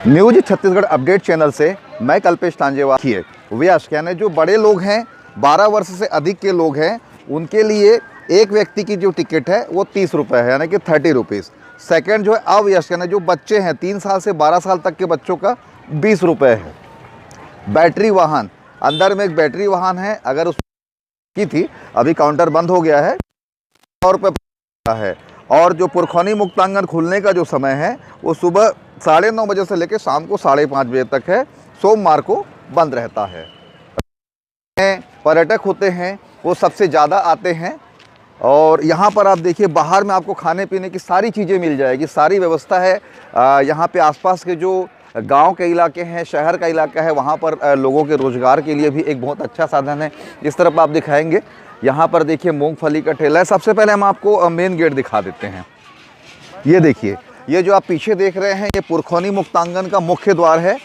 News Chhattisgarh update channel से मैं कल्पेश तांजेवाल किए व्यास यानी जो बड़े लोग हैं 12 वर्ष से अधिक के लोग हैं उनके लिए एक व्यक्ति की जो टिकट है वो 30 रुपये है यानी कि 30 रुपीज़। सेकेंड जो है अवयस्क यानी जो बच्चे हैं 3 साल से 12 साल तक के बच्चों का 20 रुपये है। बैटरी वाहन अंदर में एक बैटरी वाहन है, अगर उस की थी अभी काउंटर बंद हो गया है, 100 रुपये है। और जो पुरखौनी मुक्तांगन खुलने का जो समय है वो सुबह 9:30 बजे से लेकर शाम को 5:30 बजे तक है। सोमवार को बंद रहता है। पर्यटक होते हैं वो सबसे ज़्यादा आते हैं और यहाँ पर आप देखिए बाहर में आपको खाने पीने की सारी चीज़ें मिल जाएगी, सारी व्यवस्था है। यहाँ पे आसपास के जो गांव के इलाके हैं, शहर का इलाका है, वहाँ पर लोगों के रोज़गार के लिए भी एक बहुत अच्छा साधन है। इस तरफ आप दिखाएंगे, यहाँ पर देखिए मूंगफली का ठेला है। सबसे पहले हम आपको मेन गेट दिखा देते हैं। ये देखिए, ये जो आप पीछे देख रहे हैं ये पुरखौनी मुक्तांगन का मुख्य द्वार है।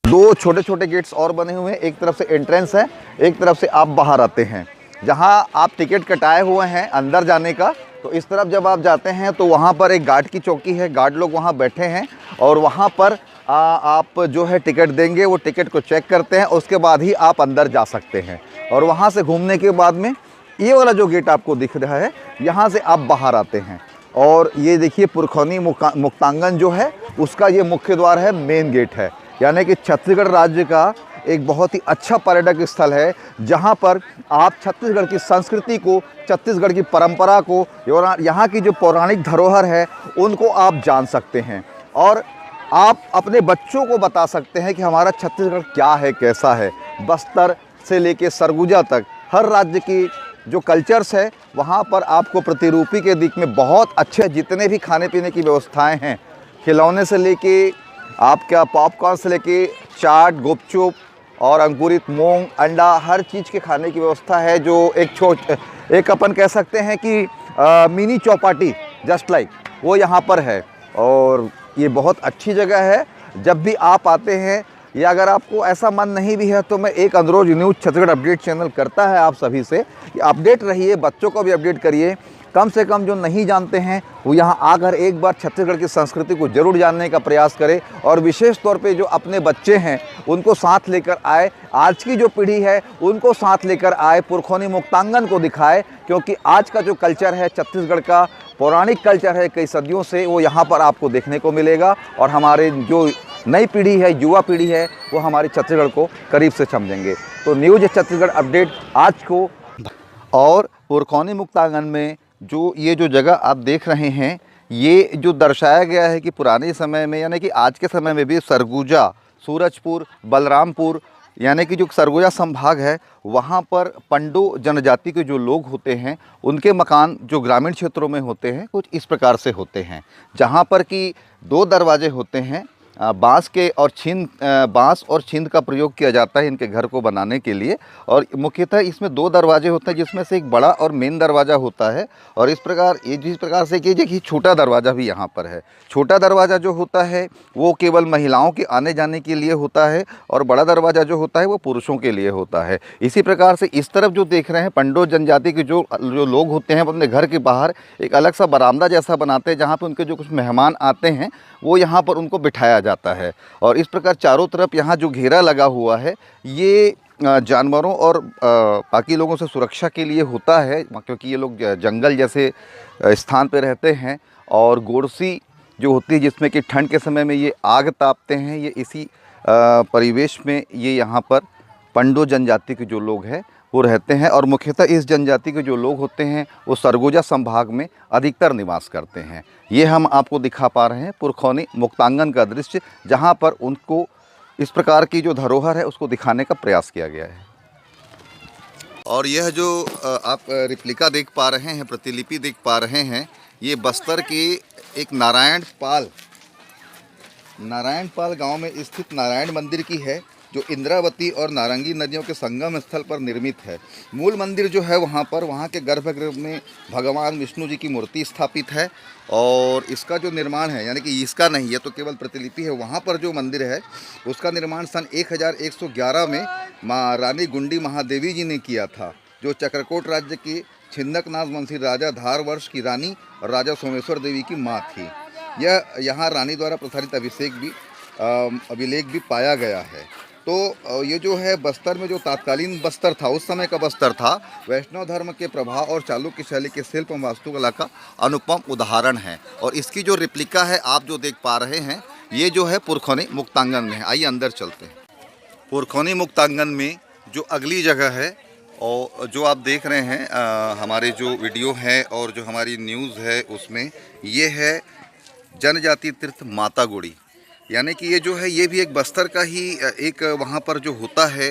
2 छोटे छोटे गेट्स और बने हुए हैं, एक तरफ से एंट्रेंस है, एक तरफ से आप बाहर आते हैं। जहां आप टिकट कटाए हुए हैं अंदर जाने का, तो इस तरफ जब आप जाते हैं तो वहां पर एक गार्ड की चौकी है, गार्ड लोग वहां बैठे हैं और वहां पर आप जो है टिकट देंगे, वो टिकट को चेक करते हैं, उसके बाद ही आप अंदर जा सकते हैं। और वहाँ से घूमने के बाद में ये वाला जो गेट आपको दिख रहा है, यहाँ से आप बाहर आते हैं। और ये देखिए पुरखौनी मुक्तांगन जो है उसका ये मुख्य द्वार है, मेन गेट है। यानी कि छत्तीसगढ़ राज्य का एक बहुत ही अच्छा पर्यटक स्थल है, जहाँ पर आप छत्तीसगढ़ की संस्कृति को, छत्तीसगढ़ की परंपरा को और यहाँ की जो पौराणिक धरोहर है उनको आप जान सकते हैं। और आप अपने बच्चों को बता सकते हैं कि हमारा छत्तीसगढ़ क्या है, कैसा है। बस्तर से लेके सरगुजा तक हर राज्य की जो कल्चर्स है वहाँ पर आपको प्रतिरूपी के दिख में बहुत अच्छे जितने भी खाने पीने की व्यवस्थाएं हैं, खिलौने से लेके आपका पॉपकॉर्न से लेके चाट, गुपचुप और अंकुरित मूंग, अंडा, हर चीज़ के खाने की व्यवस्था है। जो एक अपन कह सकते हैं कि मिनी चौपाटी जस्ट लाइक वो यहाँ पर है। और ये बहुत अच्छी जगह है। जब भी आप आते हैं या अगर आपको ऐसा मन नहीं भी है तो मैं एक अनुरोध न्यूज़ छत्तीसगढ़ अपडेट चैनल करता है आप सभी से कि अपडेट रहिए, बच्चों को भी अपडेट करिए। कम से कम जो नहीं जानते हैं वो यहाँ आकर एक बार छत्तीसगढ़ की संस्कृति को जरूर जानने का प्रयास करें। और विशेष तौर पे जो अपने बच्चे हैं उनको साथ लेकर आए, आज की जो पीढ़ी है उनको साथ लेकर आए, पुरखौनी मुक्तांगन को दिखाए। क्योंकि आज का जो कल्चर है छत्तीसगढ़ का पौराणिक कल्चर है कई सदियों से, वो यहाँ पर आपको देखने को मिलेगा। और हमारे जो नई पीढ़ी है, युवा पीढ़ी है, वो हमारी छत्तीसगढ़ को करीब से समझेंगे। तो न्यूज़ छत्तीसगढ़ अपडेट आज को। और पुरखौनी मुक्तांगन में ये जो जगह आप देख रहे हैं, ये जो दर्शाया गया है कि पुराने समय में यानी कि आज के समय में भी सरगुजा, सूरजपुर, बलरामपुर यानी कि जो सरगुजा संभाग है वहाँ पर पंडो जनजाति के जो लोग होते हैं उनके मकान जो ग्रामीण क्षेत्रों में होते हैं कुछ इस प्रकार से होते हैं, जहाँ पर कि 2 दरवाजे होते हैं। बांस और छींद का प्रयोग किया जाता है इनके घर को बनाने के लिए। और मुख्यतः इसमें 2 दरवाजे होते हैं, जिसमें से एक बड़ा और मेन दरवाज़ा होता है। और इस प्रकार ये जिस प्रकार से कीजिए कि छोटा दरवाज़ा भी यहाँ पर है। छोटा दरवाज़ा जो होता है वो केवल महिलाओं के आने जाने के लिए होता है और बड़ा दरवाज़ा जो होता है वो पुरुषों के लिए होता है। इसी प्रकार से इस तरफ जो देख रहे हैं पंडो जनजाति के जो लोग होते हैं अपने घर के बाहर एक अलग सा बरामदा जैसा बनाते हैं, जहाँ पर उनके जो कुछ मेहमान आते हैं वो यहाँ पर उनको बिठाया जाता है। और इस प्रकार चारों तरफ यहाँ जो घेरा लगा हुआ है ये जानवरों और बाकी लोगों से सुरक्षा के लिए होता है, क्योंकि ये लोग जंगल जैसे स्थान पर रहते हैं। और गोरसी जो होती है जिसमें कि ठंड के समय में ये आग तापते हैं, ये इसी परिवेश में ये यहाँ पर पंडो जनजाति के जो लोग हैं वो रहते हैं। और मुख्यतः इस जनजाति के जो लोग होते हैं वो सरगुजा संभाग में अधिकतर निवास करते हैं। ये हम आपको दिखा पा रहे हैं पुरखौनी मुक्तांगन का दृश्य, जहाँ पर उनको इस प्रकार की जो धरोहर है उसको दिखाने का प्रयास किया गया है। और यह जो आप रिप्लिका देख पा रहे हैं, प्रतिलिपि देख पा रहे हैं, ये बस्तर के एक नारायण पाल गांव में स्थित नारायण मंदिर की है, जो इंद्रावती और नारंगी नदियों के संगम स्थल पर निर्मित है। मूल मंदिर जो है वहाँ के गर्भगृह में भगवान विष्णु जी की मूर्ति स्थापित है। और इसका जो निर्माण है, यानी कि इसका नहीं है तो केवल प्रतिलिपि है, वहाँ पर जो मंदिर है उसका निर्माण सन 1111 में माँ रानी गुंडी महादेवी जी ने किया था, जो चक्रकोट राज्य के छिंदकनाथ वंशी राजा धारवर्ष की रानी और राजा सोमेश्वर देवी की माँ थी। यह यहाँ रानी द्वारा प्रसारित अभिलेख भी पाया गया है। तो ये जो है बस्तर में जो तात्कालीन बस्तर था, उस समय का बस्तर था, वैष्णव धर्म के प्रभाव और चालुक्य शैली के शिल्प एवं वास्तुकला का अनुपम उदाहरण है। और इसकी जो रिप्लिका है आप जो देख पा रहे हैं, ये जो है पुरखौनी मुक्तांगन में है। आइए अंदर चलते हैं। पुरखौनी मुक्तांगन में जो अगली जगह है और जो आप देख रहे हैं हमारे जो वीडियो है और जो हमारी न्यूज़ है उसमें, ये है जनजाति तीर्थ माता गुड़ी। यानी कि ये जो है ये भी एक बस्तर का ही एक वहाँ पर जो होता है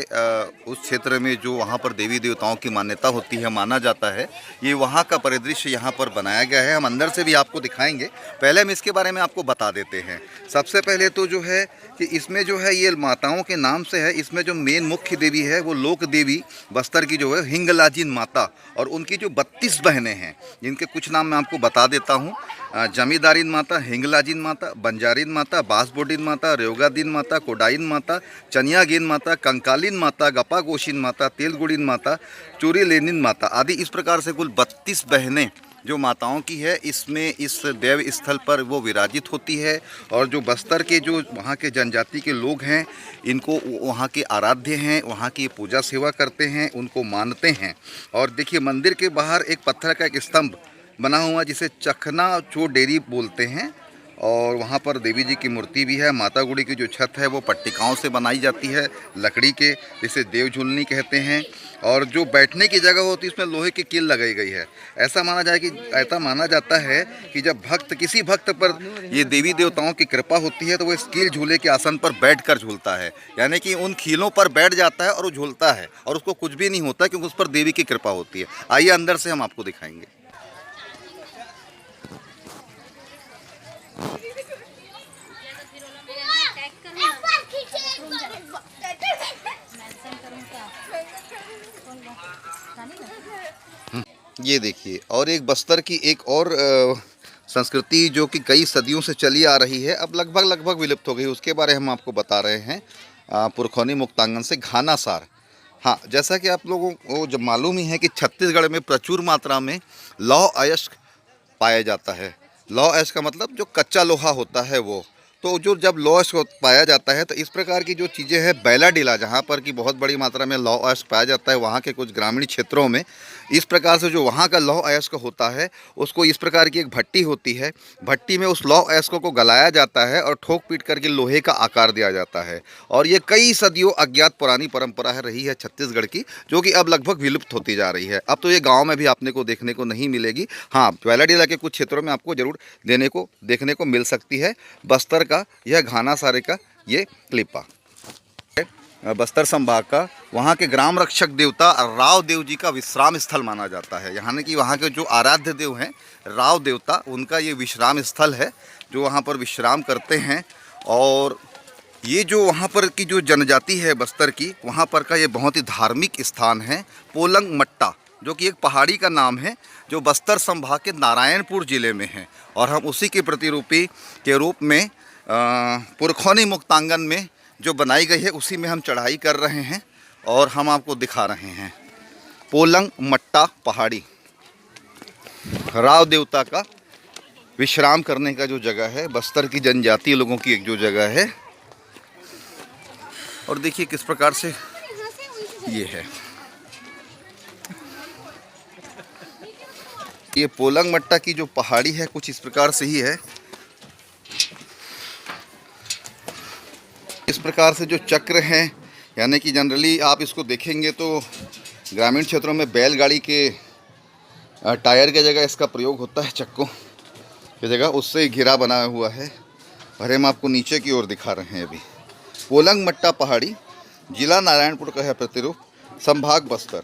उस क्षेत्र में जो वहाँ पर देवी देवताओं की मान्यता होती है, माना जाता है, ये वहाँ का परिदृश्य यहाँ पर बनाया गया है। हम अंदर से भी आपको दिखाएंगे। पहले हम इसके बारे में आपको बता देते हैं। सबसे पहले तो जो है कि इसमें जो है ये माताओं के नाम से है। इसमें जो मेन मुख्य देवी है वो लोक देवी बस्तर की जो है हिंगलाजिन माता, और उनकी जो 32 बहनें हैं जिनके कुछ नाम मैं आपको बता देता हूँ। जमींदारीन माता, हिंगलाजिन माता, बंजारीन माता, बांसबोडीन माता, रेवगादीन माता, कोडाइन माता, चनियागीन माता, कंकालीन माता, गपागोशीन माता, तेलगुड़ीन माता, चूरीलेनिन माता आदि इस प्रकार से कुल 32 बहनें जो माताओं की है इसमें इस देव स्थल पर वो विराजित होती है। और जो बस्तर के जो वहाँ के जनजाति के लोग हैं, इनको वहाँ के आराध्य हैं, वहाँ की पूजा सेवा करते हैं, उनको मानते हैं। और देखिए मंदिर के बाहर एक पत्थर का एक स्तंभ बना हुआ जिसे चखना चौडेरी बोलते हैं, और वहाँ पर देवी जी की मूर्ति भी है। माता गुड़ी की जो छत है वो पट्टिकाओं से बनाई जाती है, लकड़ी के, जिसे देव झूलनी कहते हैं। और जो बैठने की जगह होती है उसमें लोहे की कील लगाई गई है। ऐसा माना जाता है कि जब किसी भक्त पर ये देवी देवताओं की कृपा होती है तो वो इस कील झूले के आसन पर बैठकर झूलता है। यानी कि उन कीलों पर बैठ जाता है और वो झूलता है और उसको कुछ भी नहीं होता क्योंकि उस पर देवी की कृपा होती है। आइए अंदर से हम आपको दिखाएंगे। ये देखिए, और एक बस्तर की एक और संस्कृति जो कि कई सदियों से चली आ रही है, अब लगभग विलुप्त हो गई, उसके बारे में हम आपको बता रहे हैं। पुरखौनी मुक्तांगन से घानासार। हाँ, जैसा कि आप लोगों को जब मालूम ही है कि छत्तीसगढ़ में प्रचुर मात्रा में लौह अयस्क पाया जाता है। लौह अयस्क का मतलब जो कच्चा लोहा होता है वो, तो जो जब लौह अयस्क पाया जाता है तो इस प्रकार की जो चीज़ें हैं, बैलाडीला जहाँ पर कि बहुत बड़ी मात्रा में लौह अयस्क पाया जाता है, वहाँ के कुछ ग्रामीण क्षेत्रों में इस प्रकार से जो वहाँ का लौह अयस्क होता है उसको इस प्रकार की एक भट्टी होती है, भट्टी में उस लौह अयस्क को गलाया जाता है और ठोक पीट करके लोहे का आकार दिया जाता है। और ये कई सदियों अज्ञात पुरानी परंपरा रही है छत्तीसगढ़ की, जो कि अब लगभग विलुप्त होती जा रही है। अब तो ये गाँव में भी आपने को देखने को नहीं मिलेगी। हाँ, बैलाडीला के कुछ क्षेत्रों में आपको जरूर देखने को मिल सकती है। बस्तर का यह घानासारे का ये क्लिपा बस्तर संभाग का, वहाँ के ग्राम रक्षक देवता राव देव जी का विश्राम स्थल माना जाता है। यानी कि वहाँ के जो आराध्य देव हैं राव देवता, उनका ये विश्राम स्थल है जो वहाँ पर विश्राम करते हैं। और ये जो वहाँ पर की जो जनजाति है बस्तर की, वहाँ पर का ये बहुत ही धार्मिक स्थान है। पोलंग मट्टा, जो कि एक पहाड़ी का नाम है जो बस्तर संभाग के नारायणपुर ज़िले में है। और हम उसी के प्रतिरूपी के रूप में पुरखौनी मुक्तांगन में जो बनाई गई है उसी में हम चढ़ाई कर रहे हैं और हम आपको दिखा रहे हैं। पोलंग मट्टा पहाड़ी राव देवता का विश्राम करने का जो जगह है, बस्तर की जनजातीय लोगों की एक जो जगह है। और देखिए किस प्रकार से ये है। ये पोलंग मट्टा की जो पहाड़ी है कुछ इस प्रकार से ही है। इस प्रकार से जो चक्र हैं, यानी कि जनरली आप इसको देखेंगे तो ग्रामीण क्षेत्रों में बैलगाड़ी के टायर के जगह इसका प्रयोग होता है, चक्कों की जगह, उससे घिरा बना हुआ है। और हम आपको नीचे की ओर दिखा रहे हैं अभी। पोलंग मट्टा पहाड़ी, जिला नारायणपुर का है प्रतिरूप, संभाग बस्तर।